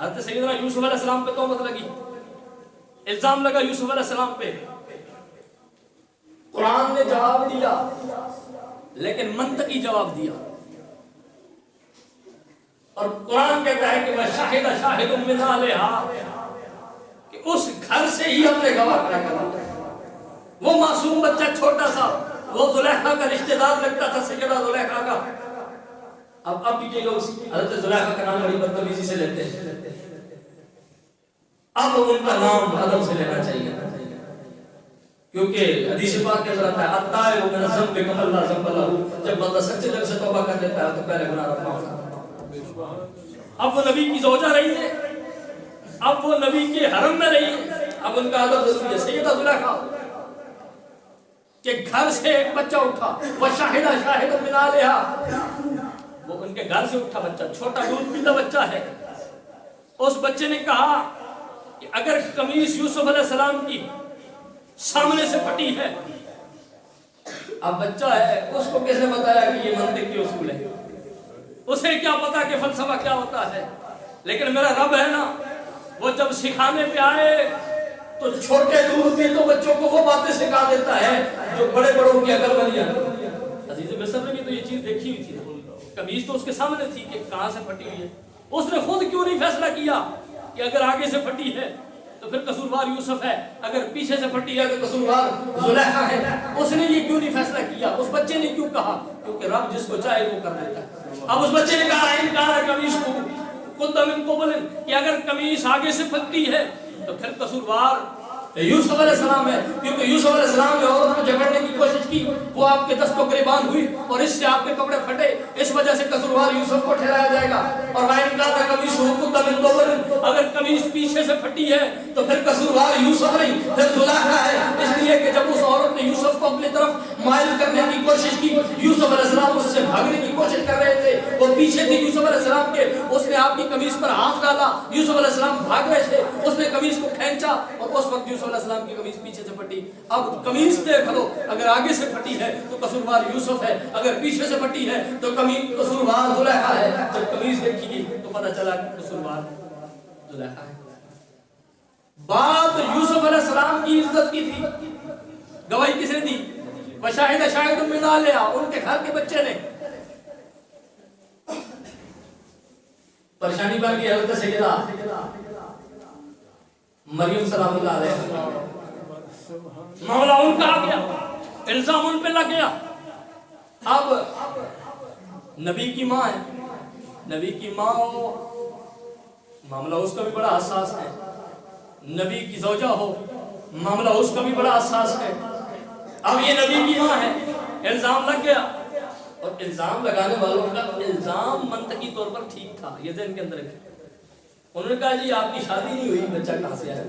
حضرت سیدنا یوسف علیہ السلام پہ تہمت لگی، الزام لگا یوسف علیہ السلام پہ. قرآن نے جواب دیا لیکن منطقی جواب دیا، اور قرآن کہتا ہے کہ وَشَهِدَ شَاهِدٌ مِّنْ أَهْلِهَا، کہ اس گھر سے ہی ہم نے گواہ کھڑا کر، وہ معصوم بچہ چھوٹا سا، وہ زلیخا کا رشتہ دار لگتا تھا، سیدہ زلیخا کا. اب بھی یہ لوگ حضرت زلیخا کا نام بڑی بدتمیزی سے لیتے ہیں. اب ان کا نام ادب سے لینا چاہیے، کیونکہ حدیث پاک کے اندر آتا ہے الطائب من الذنب کمن لا ذنب لہ، جب بندہ سچے دل سے توبہ کر لیتا ہے تو پہلے گناہ معاف ہوتا ہے. اب وہ نبی کی زوجہ رہی ہے، اب وہ نبی کے حرم میں رہی ہے، اب ان کا ادب ضروری ہے. سیدہ زلیخا کہ گھر سے ایک بچہ اٹھا، وَشَهِدَ شَاهِدٌ مِّنْ أَهْلِهَا، وہ ان کے گھر سے اٹھا بچہ، چھوٹا دودھ پیتا بچہ ہے. اس بچے نے کہا کہ اگر قمیص یوسف علیہ السلام کی سامنے سے پھٹی ہے، اب بچہ ہے، اس کو کس نے بتایا کہ یہ منطقی اصول ہے؟ اسے کیا پتا کہ فلسفہ کیا ہوتا ہے؟ لیکن میرا رب ہے نا، وہ جب سکھانے پہ آئے تو چھوٹے دودھ بھی تو بچوں کو وہ باتیں سکھا دیتا ہے جو بڑے بڑوں کی عقل بنی جاتی ہے. عزیز مصر نے بھی تو یہ چیز دیکھی ہوئی تھی، قمیص تو اس کے سامنے تھی کہ کہاں سے پھٹی ہوئی ہے. اس نے خود کیوں نہیں فیصلہ کیا کہ اگر آگے سے پھٹی ہے تو پھر قصوروار یوسف ہے، اگر پیچھے سے پھٹی ہے تو قصوروار زلیخا ہے؟ اس نے یہ کیوں نہیں فیصلہ کیا؟ اس بچے نے کیوں کہا؟ کیونکہ رب جس کو چاہے وہ کر دیتا ہے. اب اس بچے نے کہا انکار قمیص کو قد من قبل، کہ اگر قمیص آگے سے پھٹی ہے تو پھر قصوروار یوسف علیہ السلام ہے، کیونکہ یوسف علیہ السلام نے عورت کو جکڑنے کی کوشش کی، وہ آپ کے دست و گریبان ہوئی اور اس سے آپ کے کپڑے پھٹے، اس وجہ سے قصوروار یوسف کو ٹھہرایا جائے گا. اور اگر قمیص پیچھے سے پھٹی ہے تو پھر قصوروار یوسف نہیں، پھر زلیخا ہے. اس لیے کہ جب اس عورت نے یوسف کو اپنی طرف مائل کرنے کی کوشش کی، یوسف علیہ السلام اس سے بھاگنے کی کوشش کر رہے تھے، وہ پیچھے تھے یوسف علیہ السلام کے، اس نے آپ کی قمیص پر ہاتھ ڈالا، یوسف علیہ السلام بھاگ رہے تھے، اس نے قمیص کو کھینچا اور اس وقت یوسف علیہ السلام کی قمیص پیچھے سے پھٹی. اب قمیص دیکھ لو، اگر آگے سے پھٹی ہے تو قصوروار یوسف ہے، اگر پیچھے سے پھٹی ہے تو قصوروار زلیخا ہے. جب قمیص دیکھی گئی تو پتہ چلا کہ قصوروار زلیخا ہے. بات یوسف علیہ السلام کی عزت کی تھی. گواہی کس نے دی؟ وَشَاهِدَ شَاهِدٌ مِّنْ أَهْلِهَا، ان کے گھر کے بچے نے. پریشانی بن گئی حضرت سیدہ مریم سلام اللہ علیہ، معاملہ ان کا آ گیا، الزام ان پہ لگ گیا. اب نبی کی ماں ہے، نبی کی ماں ہو، معاملہ اس کا بھی بڑا حساس ہے. نبی کی زوجہ ہو، معاملہ اس کا بھی بڑا حساس ہے. اب یہ نبی کی ماں ہے، الزام لگ گیا. اور الزام لگانے والوں کا الزام منطقی طور پر ٹھیک تھا، یہ ذہن کے اندر ہے. انہوں نے کہا جی آپ کی شادی نہیں ہوئی، بچہ کہاں سے آیا؟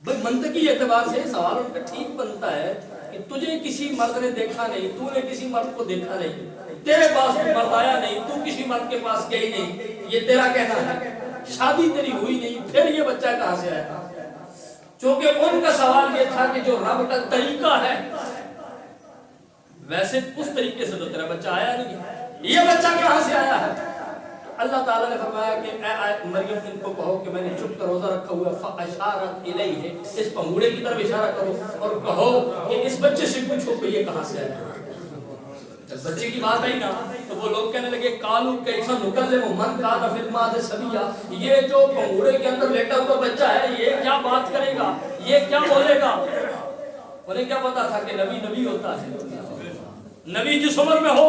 بھئی منطقی اعتبار سے سوال ان کا ٹھیک بنتا ہے کہ تجھے کسی مرد نے دیکھا نہیں، تو نے کسی مرد کو دیکھا نہیں، تیرے پاس مرد آیا نہیں، تو کسی مرد کے پاس گئی نہیں، یہ تیرا کہنا ہے. شادی تیری ہوئی نہیں، پھر یہ بچہ کہاں سے آیا؟ چونکہ ان کا سوال یہ تھا کہ جو رب کا طریقہ ہے ویسے اس طریقے سے تو تیرا بچہ آیا نہیں، یہ بچہ کہاں سے آیا ہے؟ اللہ تعالیٰ نے فرمایا کہ اے مریم ان کو کہو کہ میں نے چپ کر روزہ رکھا ہوا ہے، فَأَشَارَتْ إِلَيْهِ، اس پنگوڑے کی طرف اشارہ کرو اور کہو کہ اس بچے سے پوچھو کہ یہ کہاں سے آیا. جب بچے کی بات آئی نا تو وہ لوگ کہنے لگے قَالُوا كَيْفَ نُكَلِّمُ مَنْ كَانَ فِي الْمَهْدِ صَبِيًّا، یہ جو پنگوڑے کے اندر لیٹا ہوا بچہ ہے یہ کیا بات کرے گا، یہ کیا بولے گا؟ انہیں کیا پتا تھا کہ نبی نبی ہوتا ہے، نبی جس عمر میں ہو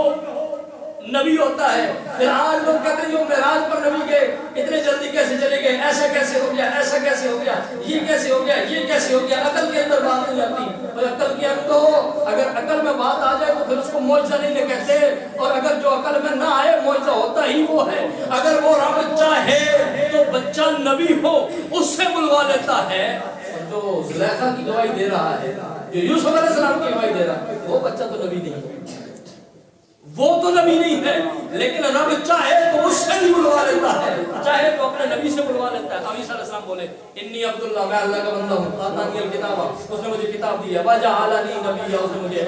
نبی ہوتا ہے. پھر آج لوگ کہتے ہیں جو معراج پر نبی گئے اتنے جلدی کیسے چلے گئے، ایسا کیسے ہو گیا، ایسا کیسے ہو گیا، یہ کیسے ہو گیا، یہ کیسے ہو گیا. عقل کے اندر بات نہیں آتی. اور عقل کے اندر تو اگر عقل میں بات آ جائے تو پھر اس کو معجزہ نہیں کہتے، اور اگر جو عقل میں نہ آئے معجزہ ہوتا ہی وہ ہے. اگر وہ رب چاہے تو بچہ نبی ہو اس سے بلوا لیتا ہے. جو زلیخا کی گواہی دے رہا ہے، جو یوسف علیہ السلام کی گواہی دے رہا ہے، وہ بچہ تو نبی نہیں ہے، وہ تو نبی نہیں ہے. لیکن رب چاہے تو اس سے بھی بلوا لیتا ہے، چاہے تو اپنے نبی سے بلوا لیتا ہے. عیسیٰ علیہ السلام بولے انی عبداللہ، میں اللہ کا بندہ ہوں، آتانی الکتاب، اس نے مجھے کتاب دی ہے، وجعلنی نبیّا، اس نے مجھے